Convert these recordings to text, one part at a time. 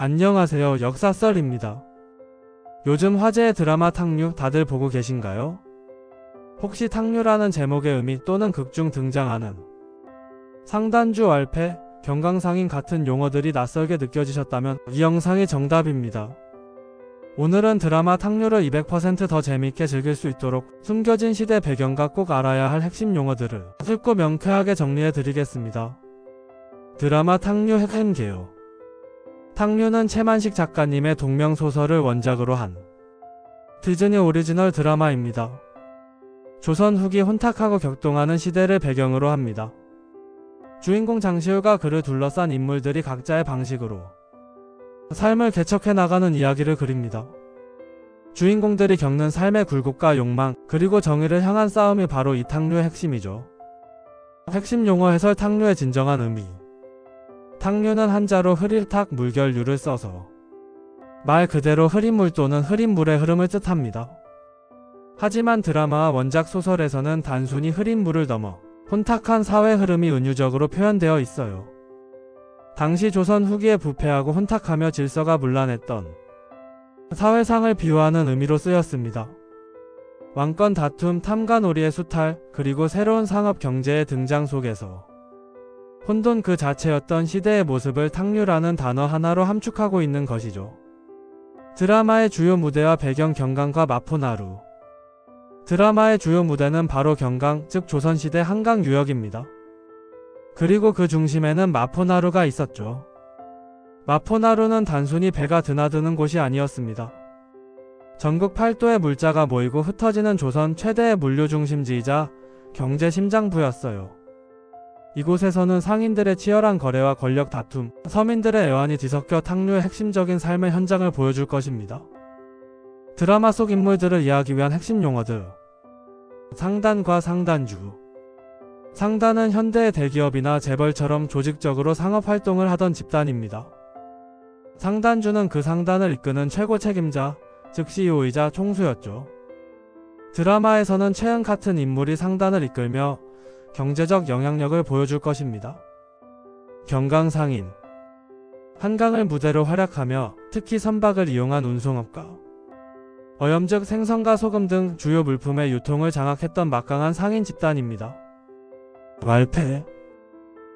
안녕하세요. 역사썰입니다. 요즘 화제의 드라마 탕류 다들 보고 계신가요? 혹시 탕류라는 제목의 의미 또는 극 중 등장하는 상단주 왈패, 경강상인 같은 용어들이 낯설게 느껴지셨다면 이 영상이 정답입니다. 오늘은 드라마 탕류를 200% 더 재미있게 즐길 수 있도록 숨겨진 시대 배경과 꼭 알아야 할 핵심 용어들을 쉽고 명쾌하게 정리해 드리겠습니다. 드라마 탕류 핵심 개요. 탕류는 최만식 작가님의 동명소설을 원작으로 한 디즈니 오리지널 드라마입니다. 조선 후기 혼탁하고 격동하는 시대를 배경으로 합니다. 주인공 장시우가 그를 둘러싼 인물들이 각자의 방식으로 삶을 개척해 나가는 이야기를 그립니다. 주인공들이 겪는 삶의 굴곡과 욕망, 그리고 정의를 향한 싸움이 바로 이 탕류의 핵심이죠. 핵심 용어 해설. 탕류의 진정한 의미. 탕류는 한자로 흐릴탁 물결류를 써서 말 그대로 흐린 물 또는 흐린 물의 흐름을 뜻합니다. 하지만 드라마와 원작 소설에서는 단순히 흐린 물을 넘어 혼탁한 사회 흐름이 은유적으로 표현되어 있어요. 당시 조선 후기에 부패하고 혼탁하며 질서가 문란했던 사회상을 비유하는 의미로 쓰였습니다. 왕권 다툼, 탐관오리의 수탈, 그리고 새로운 산업 경제의 등장 속에서 혼돈 그 자체였던 시대의 모습을 탕류라는 단어 하나로 함축하고 있는 것이죠. 드라마의 주요 무대와 배경. 경강과 마포나루. 드라마의 주요 무대는 바로 경강, 즉 조선시대 한강 유역입니다. 그리고 그 중심에는 마포나루가 있었죠. 마포나루는 단순히 배가 드나드는 곳이 아니었습니다. 전국 팔도의 물자가 모이고 흩어지는 조선 최대의 물류 중심지이자 경제 심장부였어요. 이곳에서는 상인들의 치열한 거래와 권력 다툼, 서민들의 애환이 뒤섞여 탕류의 핵심적인 삶의 현장을 보여줄 것입니다. 드라마 속 인물들을 이해하기 위한 핵심 용어들. 상단과 상단주. 상단은 현대의 대기업이나 재벌처럼 조직적으로 상업활동을 하던 집단입니다. 상단주는 그 상단을 이끄는 최고 책임자, 즉 CEO이자 총수였죠. 드라마에서는 최은 같은 인물이 상단을 이끌며 경제적 영향력을 보여줄 것입니다. 경강상인. 한강을 무대로 활약하며 특히 선박을 이용한 운송업과 어염 즉 생선과 소금 등 주요 물품의 유통을 장악했던 막강한 상인 집단입니다. 왈패.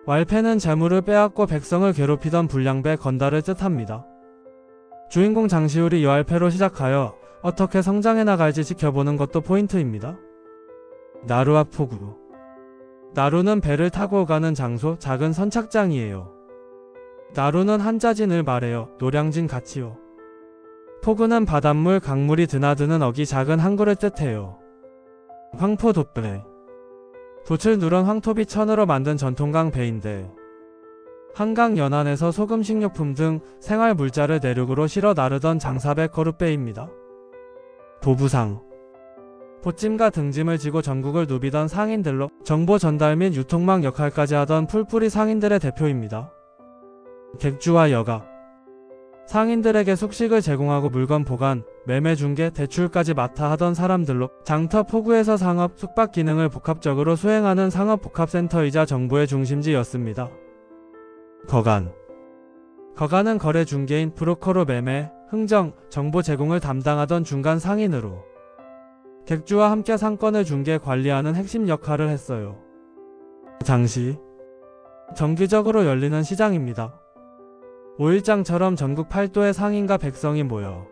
왈패는 재물을 빼앗고 백성을 괴롭히던 불량배 건달을 뜻합니다. 주인공 장시울이 이 왈패로 시작하여 어떻게 성장해 나갈지 지켜보는 것도 포인트입니다. 나루와 포구. 나루는 배를 타고 가는 장소, 작은 선착장이에요. 나루는 한자진을 말해요. 노량진 같이요. 포구는 바닷물, 강물이 드나드는 어기, 작은 항구를 뜻해요. 황포돛배. 돛을 누런 황토비 천으로 만든 전통강 배인데 한강 연안에서 소금, 식료품 등 생활 물자를 내륙으로 실어 나르던 장사배 거룻배입니다. 도부상. 보찜과 등짐을 지고 전국을 누비던 상인들로 정보 전달 및 유통망 역할까지 하던 풀뿌리 상인들의 대표입니다. 객주와 여각. 상인들에게 숙식을 제공하고 물건 보관, 매매 중개, 대출까지 맡아 하던 사람들로 장터 포구에서 상업, 숙박 기능을 복합적으로 수행하는 상업복합센터이자 정보의 중심지였습니다. 거간. 거간은 거래 중개인, 브로커로 매매, 흥정, 정보 제공을 담당하던 중간 상인으로 객주와 함께 상권을 중개 관리하는 핵심 역할을 했어요. 장시. 정기적으로 열리는 시장입니다. 5일장처럼 전국 팔도의 상인과 백성이 모여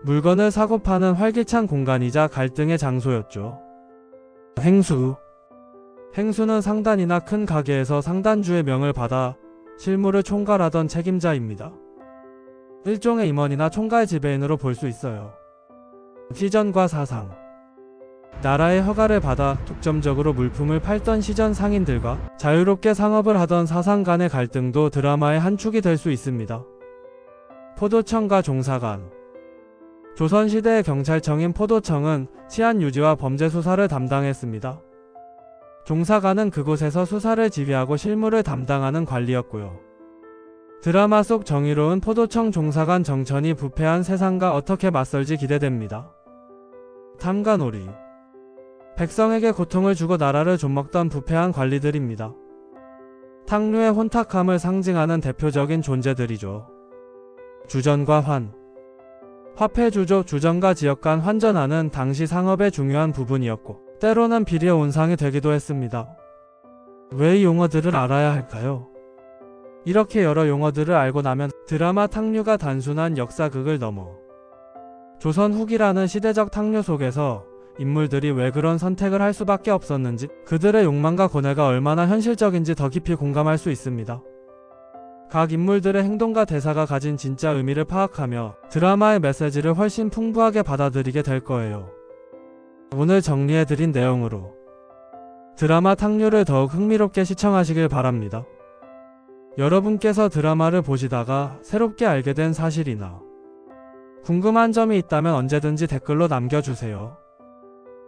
물건을 사고 파는 활기찬 공간이자 갈등의 장소였죠. 행수. 행수는 상단이나 큰 가게에서 상단주의 명을 받아 실무를 총괄하던 책임자입니다. 일종의 임원이나 총괄 지배인으로 볼 수 있어요. 시전과 사상. 나라의 허가를 받아 독점적으로 물품을 팔던 시전 상인들과 자유롭게 상업을 하던 사상 간의 갈등도 드라마의 한 축이 될 수 있습니다. 포도청과 종사관. 조선시대의 경찰청인 포도청은 치안 유지와 범죄 수사를 담당했습니다. 종사관은 그곳에서 수사를 지휘하고 실무를 담당하는 관리였고요. 드라마 속 정의로운 포도청 종사관 정천이 부패한 세상과 어떻게 맞설지 기대됩니다. 탐관오리. 백성에게 고통을 주고 나라를 좀먹던 부패한 관리들입니다. 탕류의 혼탁함을 상징하는 대표적인 존재들이죠. 주전과 환. 화폐 주조, 주전과 지역 간 환전하는 당시 상업의 중요한 부분이었고 때로는 비리의 온상이 되기도 했습니다. 왜 이 용어들을 알아야 할까요? 이렇게 여러 용어들을 알고 나면 드라마 탕류가 단순한 역사극을 넘어 조선 후기라는 시대적 탕류 속에서 인물들이 왜 그런 선택을 할 수밖에 없었는지, 그들의 욕망과 고뇌가 얼마나 현실적인지 더 깊이 공감할 수 있습니다. 각 인물들의 행동과 대사가 가진 진짜 의미를 파악하며 드라마의 메시지를 훨씬 풍부하게 받아들이게 될 거예요. 오늘 정리해드린 내용으로 드라마 탕류를 더욱 흥미롭게 시청하시길 바랍니다. 여러분께서 드라마를 보시다가 새롭게 알게 된 사실이나 궁금한 점이 있다면 언제든지 댓글로 남겨주세요.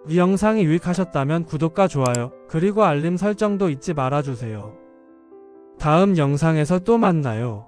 이 영상이 유익하셨다면 구독과 좋아요, 그리고 알림 설정도 잊지 말아주세요. 다음 영상에서 또 만나요.